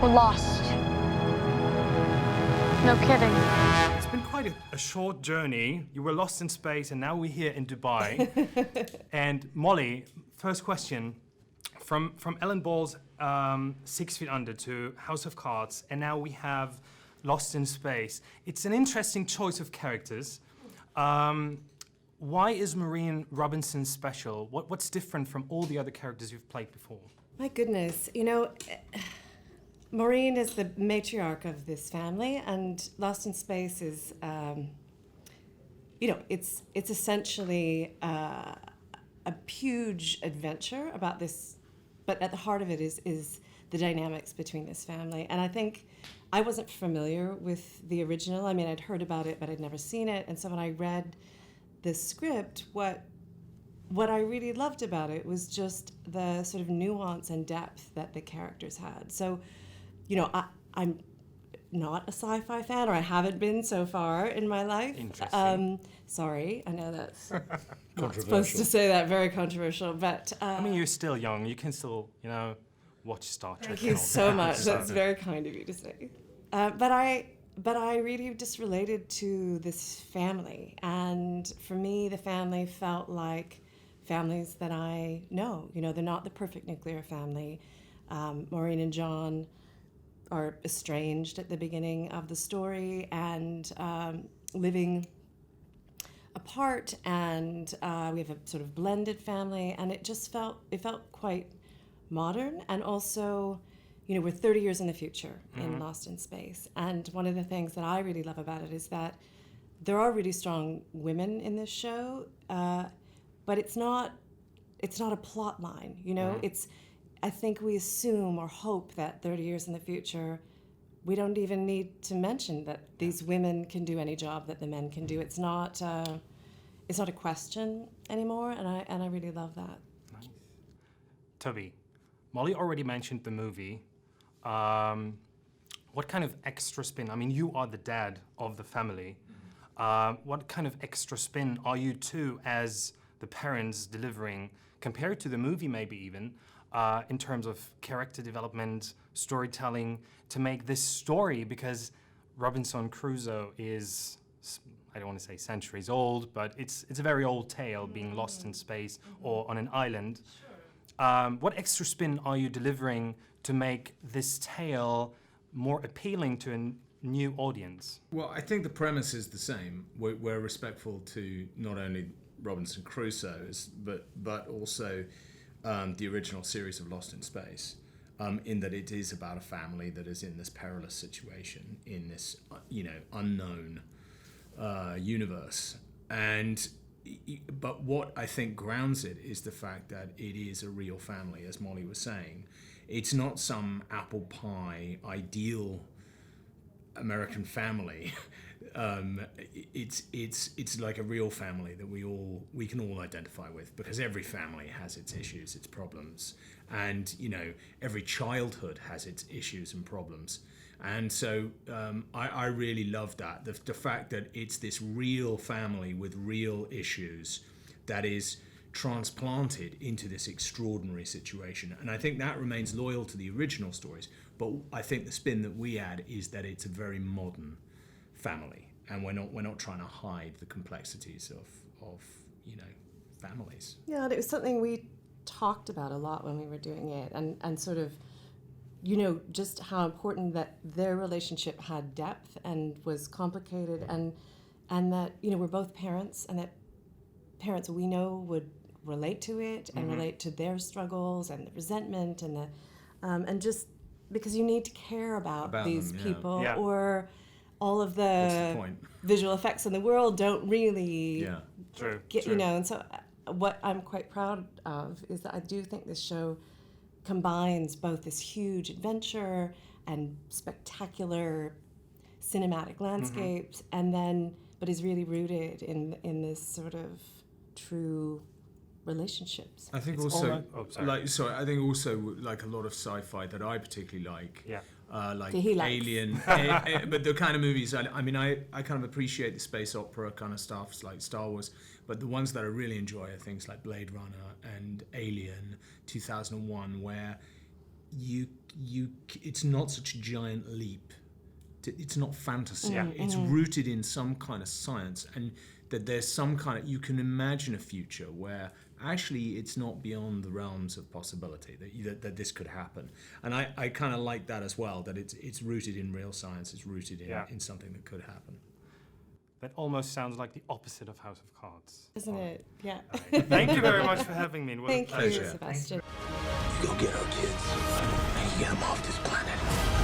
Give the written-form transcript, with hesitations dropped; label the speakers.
Speaker 1: We're lost. No kidding.
Speaker 2: It's been quite a short journey. You were lost in space, and now we're here in Dubai. And Molly, first question. From Ellen Ball's 6 Feet Under to House of Cards, and now we have Lost in Space. It's an interesting choice of characters. Why is Maureen Robinson special? What's different from all the other characters you've played before?
Speaker 3: My goodness, you know, Maureen is the matriarch of this family, and Lost in Space is, you know, it's essentially a huge adventure about this, but at the heart of it is the dynamics between this family. And I think I wasn't familiar with the original. I mean, I'd heard about it, but I'd never seen it. And so when I read the script, what I really loved about it was just the sort of nuance and depth that the characters had. So, you know, I'm not a sci-fi fan, or I haven't been so far in my life.
Speaker 2: Interesting.
Speaker 3: Sorry, I know that's not supposed to say that, very controversial, but...
Speaker 2: I mean, you're still young. You can still, you know, watch Star Trek.
Speaker 3: Thank you so much. That's very kind of you to say. But I really just related to this family. And for me, the family felt like families that I know. You know, they're not the perfect nuclear family. Maureen and John are estranged at the beginning of the story and living apart, and we have a sort of blended family, and it felt quite modern. And also, you know, we're 30 years in the future in Lost in Space, and one of the things that I really love about it is that there are really strong women in this show, but it's not a plot line, you know. I think we assume or hope that 30 years in the future, we don't even need to mention that these women can do any job that the men can do. It's not a question anymore, and I really love that.
Speaker 2: Nice. Toby, Molly already mentioned the movie. What kind of extra spin? I mean, you are the dad of the family. What kind of extra spin are you two as the parents delivering, compared to the movie maybe even, in terms of character development, storytelling, to make this story? Because Robinson Crusoe is, I don't want to say centuries old, but it's a very old tale, being lost in space or on an island. What extra spin are you delivering to make this tale more appealing to a new audience?
Speaker 4: Well, I think the premise is the same. We're respectful to not only Robinson Crusoe, but also the original series of Lost in Space, in that it is about a family that is in this perilous situation, in this, you know, unknown universe. But what I think grounds it is the fact that it is a real family, as Molly was saying. It's not some apple pie ideal American family. It's like a real family that we can all identify with, because every family has its issues, its problems, and you know, every childhood has its issues and problems. And so I really love that, the fact that it's this real family with real issues that is transplanted into this extraordinary situation. And I think that remains loyal to the original stories, but I think the spin that we add is that it's a very modern family, and we're not trying to hide the complexities of you know, families.
Speaker 3: Yeah, and it was something we talked about a lot when we were doing it, and sort of, you know, just how important that their relationship had depth and was complicated, and that, you know, we're both parents, and that parents we know would relate to it and relate to their struggles and the resentment and the and just because you need to care about these
Speaker 4: them,
Speaker 3: people,
Speaker 2: Yeah.
Speaker 3: or all of
Speaker 4: What's the
Speaker 3: the
Speaker 4: point?
Speaker 3: visual effects in the world don't really
Speaker 2: True.
Speaker 3: get, you know. And so what I'm quite proud of is that I do think this show combines both this huge adventure and spectacular cinematic landscapes, and then but is really rooted in this sort of true relationships.
Speaker 4: I think
Speaker 2: It's
Speaker 4: also,
Speaker 2: I
Speaker 4: I think also like a lot of sci-fi that I particularly like, like
Speaker 3: He likes.
Speaker 4: Alien, but the kind of movies, I mean, I kind of appreciate the space opera kind of stuff, like Star Wars, but the ones that I really enjoy are things like Blade Runner and Alien 2001, where it's not such a giant leap. It's not fantasy.
Speaker 2: Yeah.
Speaker 4: It's rooted in some kind of science, and that there's some kind of, you can imagine a future where actually it's not beyond the realms of possibility that this could happen. And I kind of like that as well, that it's rooted in real science, it's rooted in something that could happen.
Speaker 2: That almost sounds like the opposite of House of Cards.
Speaker 3: Isn't it? Yeah.
Speaker 2: Right. Thank you very much for having me. It was a
Speaker 3: Thank you,
Speaker 2: pleasure.
Speaker 3: Sebastian.
Speaker 1: You go get our kids and you get them off this planet.